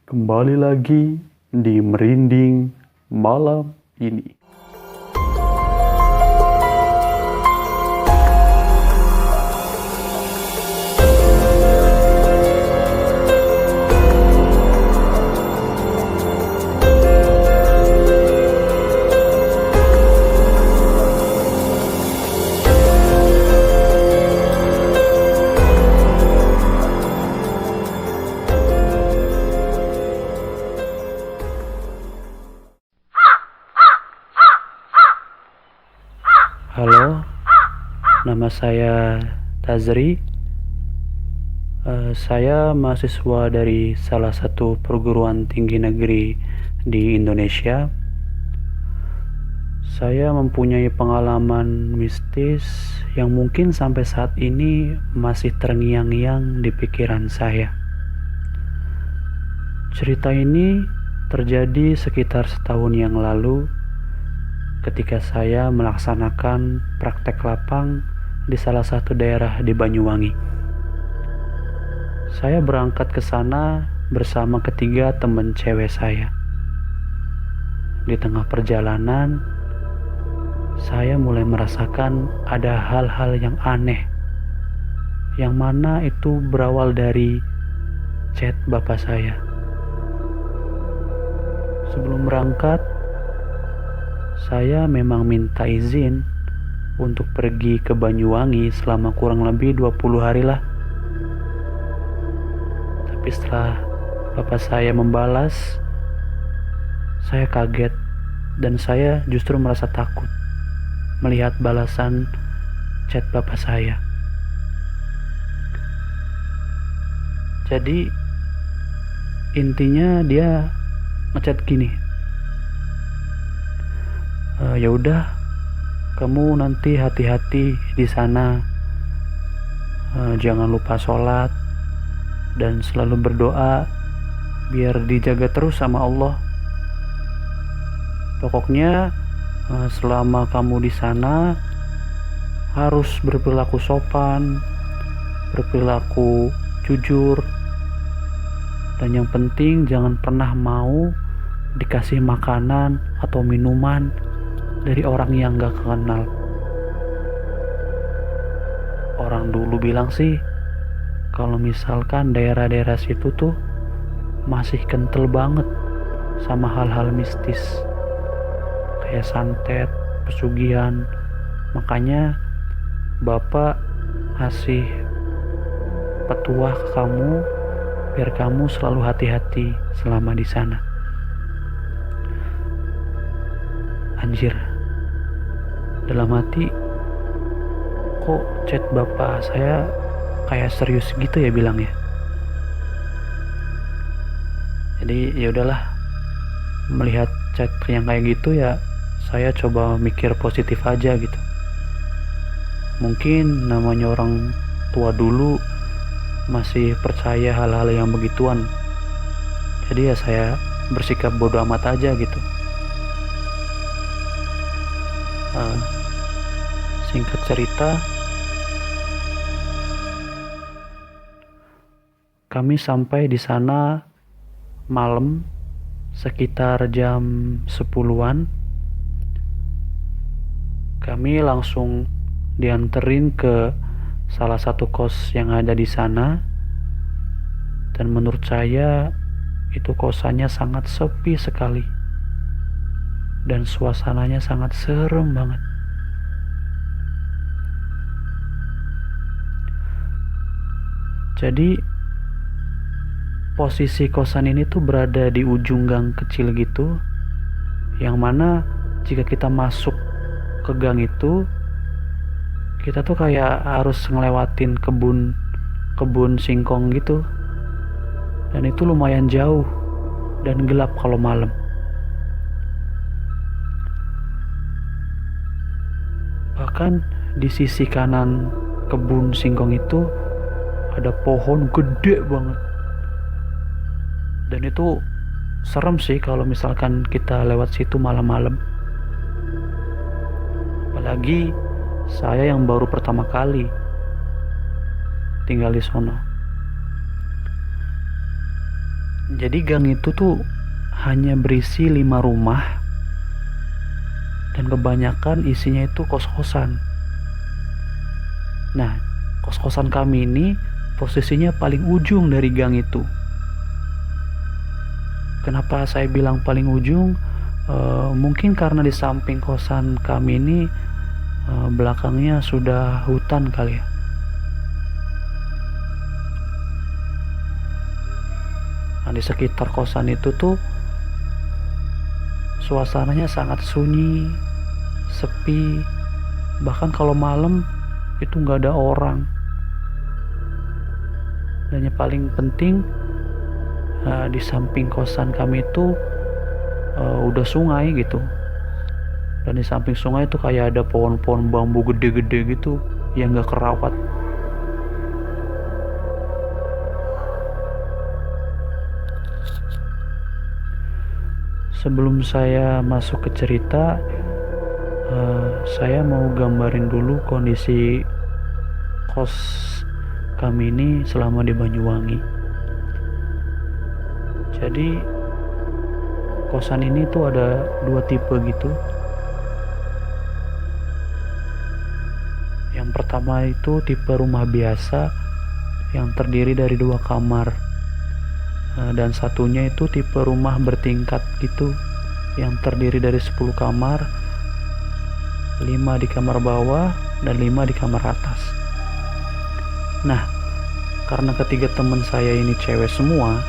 Kembali lagi di Merinding malam ini. Halo, nama saya Tazri. Saya mahasiswa dari salah satu perguruan tinggi negeri di Indonesia. Saya mempunyai pengalaman mistis yang mungkin sampai saat ini masih terngiang-ngiang di pikiran saya. Cerita ini terjadi sekitar setahun yang lalu ketika saya melaksanakan praktek lapang di salah satu daerah di Banyuwangi. Saya berangkat ke sana bersama ketiga teman cewek saya. Di tengah perjalanan, saya mulai merasakan ada hal-hal yang aneh, yang mana itu berawal dari chat bapak saya. Sebelum berangkat, saya memang minta izin untuk pergi ke Banyuwangi selama kurang lebih 20 hari lah. Tapi setelah bapak saya membalas, saya kaget dan saya justru merasa takut melihat balasan chat bapak saya. Jadi intinya dia ngechat gini, ya udah, kamu nanti hati-hati di sana, jangan lupa sholat dan selalu berdoa biar dijaga terus sama Allah. Pokoknya selama kamu di sana harus berperilaku sopan, berperilaku jujur, dan yang penting jangan pernah mau dikasih makanan atau minuman dari orang yang gak kenal. Orang dulu bilang sih, kalau misalkan daerah-daerah situ tuh masih kental banget sama hal-hal mistis, kayak santet, pesugihan. Makanya bapak ngasih petuah ke kamu biar kamu selalu hati-hati selama di sana. Anjir, dalam hati, kok chat bapak saya kayak serius gitu ya bilangnya. Jadi ya udahlah, melihat chat yang kayak gitu ya saya coba mikir positif aja gitu. Mungkin namanya orang tua dulu masih percaya hal-hal yang begituan. Jadi ya saya bersikap bodo amat aja gitu. Singkat cerita, kami sampai di sana malam sekitar jam 10-an. Kami langsung dianterin ke salah satu kos yang ada di sana, dan menurut saya itu kosannya sangat sepi sekali dan suasananya sangat serem banget. Jadi posisi kosan ini tuh berada di ujung gang kecil gitu, yang mana jika kita masuk ke gang itu, kita tuh kayak harus ngelewatin kebun singkong gitu, dan itu lumayan jauh dan gelap kalau malam. Bahkan di sisi kanan kebun singkong itu ada pohon gede banget, dan itu serem sih kalau misalkan kita lewat situ malam-malam. Apalagi saya yang baru pertama kali tinggal di sono. Jadi gang itu tuh hanya berisi 5 rumah dan kebanyakan isinya itu kos-kosan. Nah, kos-kosan kami ini posisinya paling ujung dari gang itu. Kenapa saya bilang paling ujung? Mungkin karena di samping kosan kami ini belakangnya sudah hutan kali ya. Nah, di sekitar kosan itu tuh suasananya sangat sunyi, sepi. Bahkan kalau malam itu nggak ada orang. Dan yang paling penting di samping kosan kami itu udah sungai gitu. Dan di samping sungai itu kayak ada pohon-pohon bambu gede-gede gitu yang nggak kerawat. Sebelum saya masuk ke cerita, saya mau gambarin dulu kondisi kos kami ini selama di Banyuwangi. Jadi kosan ini tuh ada 2 tipe gitu. Yang pertama itu tipe rumah biasa yang terdiri dari 2 kamar. Dan satunya itu tipe rumah bertingkat gitu yang terdiri dari 10 kamar, 5 di kamar bawah dan 5 di kamar atas. Nah, karena ketiga teman saya ini cewek semua,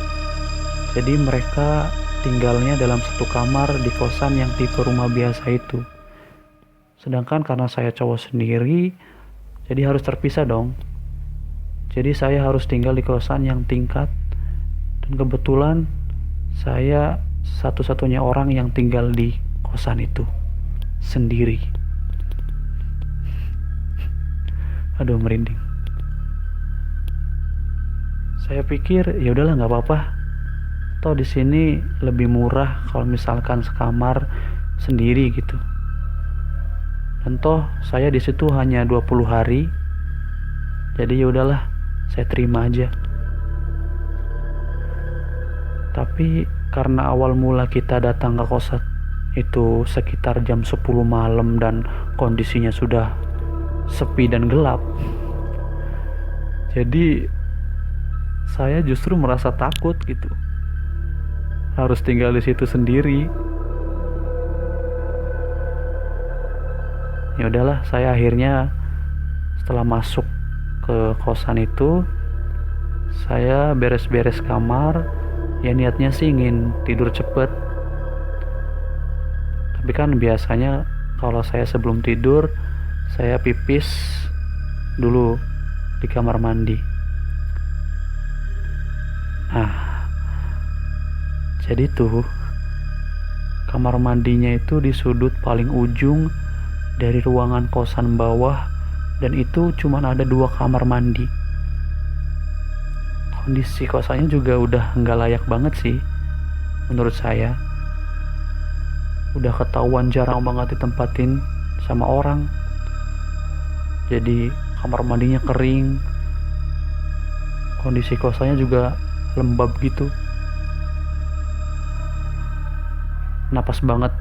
jadi mereka tinggalnya dalam satu kamar di kosan yang tipe rumah biasa itu. Sedangkan karena saya cowok sendiri, jadi harus terpisah dong. Jadi saya harus tinggal di kosan yang tingkat. Dan kebetulan saya satu-satunya orang yang tinggal di kosan itu sendiri. Aduh, merinding. Saya pikir ya udahlah, nggak apa-apa. Toh di sini lebih murah kalau misalkan sekamar sendiri gitu. Dan toh saya di situ hanya 20 hari. Jadi ya udahlah, saya terima aja. Tapi karena awal mula kita datang ke kosan itu sekitar jam 10 malam dan kondisinya sudah sepi dan gelap. Jadi saya justru merasa takut gitu. Harus tinggal di situ sendiri. Ya udahlah, saya akhirnya setelah masuk ke kosan itu, saya beres-beres kamar. Ya niatnya sih ingin tidur cepet. Tapi kan biasanya kalau saya sebelum tidur, saya pipis dulu di kamar mandi. Nah, jadi tuh kamar mandinya itu di sudut paling ujung dari ruangan kosan bawah. Dan itu cuma ada 2 kamar mandi. Kondisi kosannya juga udah nggak layak banget sih menurut saya. Udah ketahuan jarang banget ditempatin sama orang. Jadi kamar mandinya kering. Kondisi kosannya juga lembab gitu. Napas banget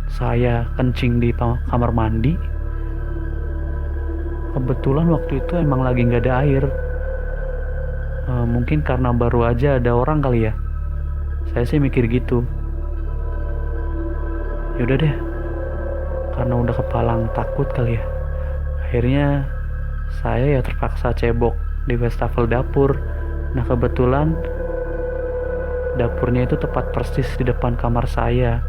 saya kencing di kamar mandi. Kebetulan waktu itu emang lagi nggak ada air. Mungkin karena baru aja ada orang kali ya. Saya sih mikir gitu. Yaudah deh, karena udah kepalang takut kali ya. Akhirnya saya ya terpaksa cebok di wastafel dapur. Nah kebetulan dapurnya itu tepat persis di depan kamar saya.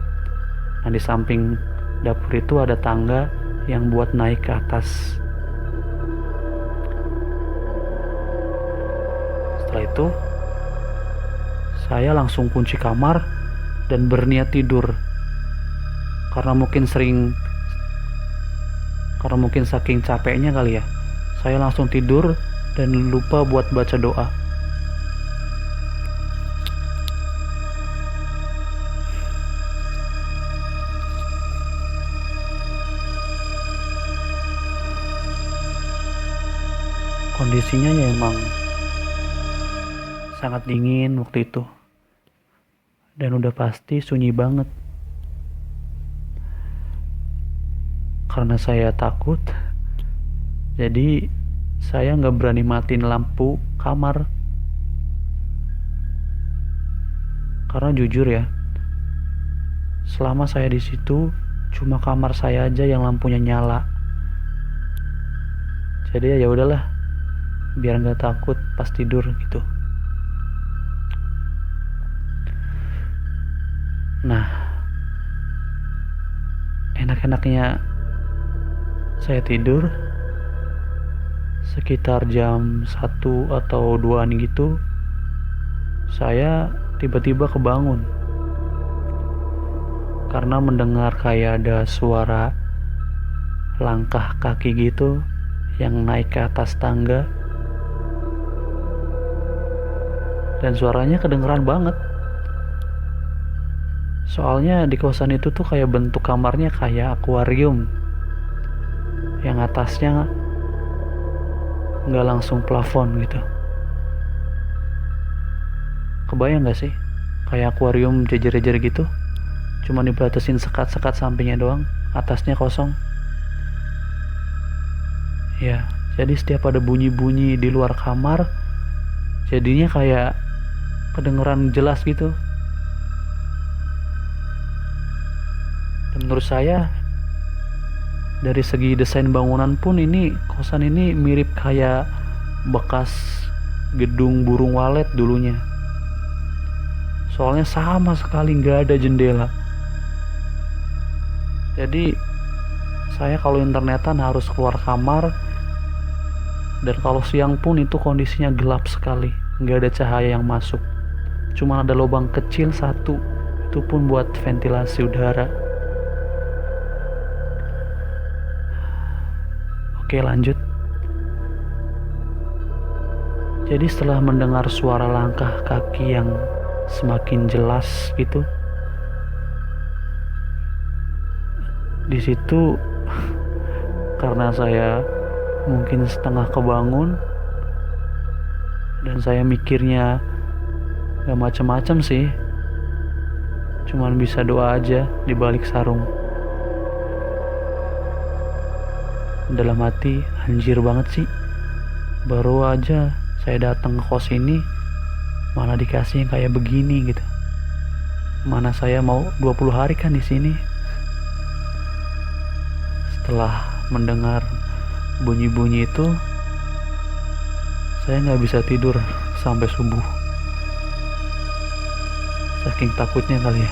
Nah di samping dapur itu ada tangga yang buat naik ke atas. Setelah itu saya langsung kunci kamar dan berniat tidur. Karena mungkin saking capeknya kali ya, saya langsung tidur dan lupa buat baca doa. Kondisinya ya emang sangat dingin waktu itu. dan udah pasti sunyi banget. Karena saya takut, jadi saya nggak berani matiin lampu kamar. Karena jujur ya, selama saya di situ cuma kamar saya aja yang lampunya nyala. Jadi ya udahlah, biar nggak takut pas tidur gitu. Nah, enak-enaknya saya tidur sekitar jam 1 atau 2 gitu. Saya tiba-tiba kebangun karena mendengar kayak ada suara langkah kaki gitu yang naik ke atas tangga, dan suaranya kedengeran banget. Soalnya di kosan itu tuh kayak bentuk kamarnya kayak akuarium, yang atasnya nggak langsung plafon gitu. Kebayang gak sih? Kayak akuarium jejer-jejer gitu, cuma dibatasin sekat-sekat sampingnya doang, atasnya kosong. Ya, jadi setiap ada bunyi-bunyi di luar kamar, jadinya kayak kedengeran jelas gitu. Dan menurut saya, dari segi desain bangunan pun ini kosan ini mirip kayak bekas gedung burung walet dulunya. Soalnya sama sekali nggak ada jendela. Jadi saya kalau internetan harus keluar kamar, dan kalau siang pun itu kondisinya gelap sekali, nggak ada cahaya yang masuk. Cuma ada lubang kecil satu, itu pun buat ventilasi udara. Oke, lanjut. Jadi setelah mendengar suara langkah kaki yang semakin jelas gitu, di situ karena saya mungkin setengah kebangun dan saya mikirnya gak macem-macem sih, cuman bisa doa aja di balik sarung. Dalam hati, anjir banget sih, baru aja saya datang ke kos ini malah dikasih yang kayak begini gitu. Mana saya mau 20 hari kan di sini. Setelah mendengar bunyi-bunyi itu, saya nggak bisa tidur sampai subuh. Saking takutnya kali ya.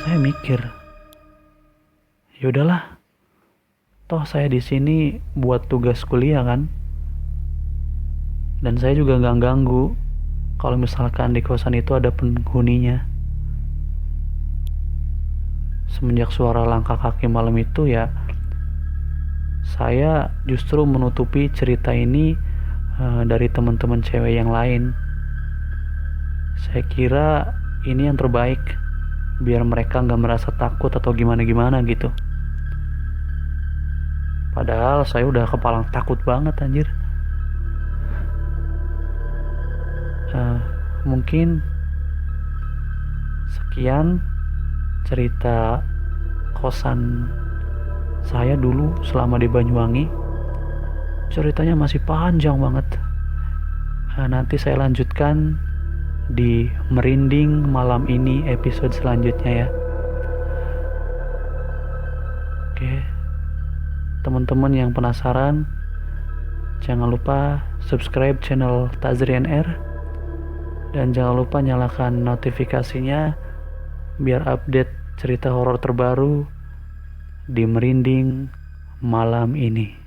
Saya mikir, yaudahlah, toh saya di sini buat tugas kuliah kan. Dan saya juga nggak ganggu kalau misalkan di kosan itu ada penghuninya. Semenjak suara langkah kaki malam itu ya, saya justru menutupi cerita ini dari teman-teman cewek yang lain. Saya kira ini yang terbaik, biar mereka nggak merasa takut atau gimana-gimana gitu. Padahal saya udah kepalang takut banget anjir. Mungkin sekian cerita kosan saya dulu selama di Banyuwangi. Ceritanya masih panjang banget. Nanti saya lanjutkan di Merinding Malam Ini episode selanjutnya ya. Oke, teman-teman yang penasaran, jangan lupa subscribe channel Tazrian R. Dan jangan lupa nyalakan notifikasinya biar update cerita horor terbaru di Merinding Malam Ini.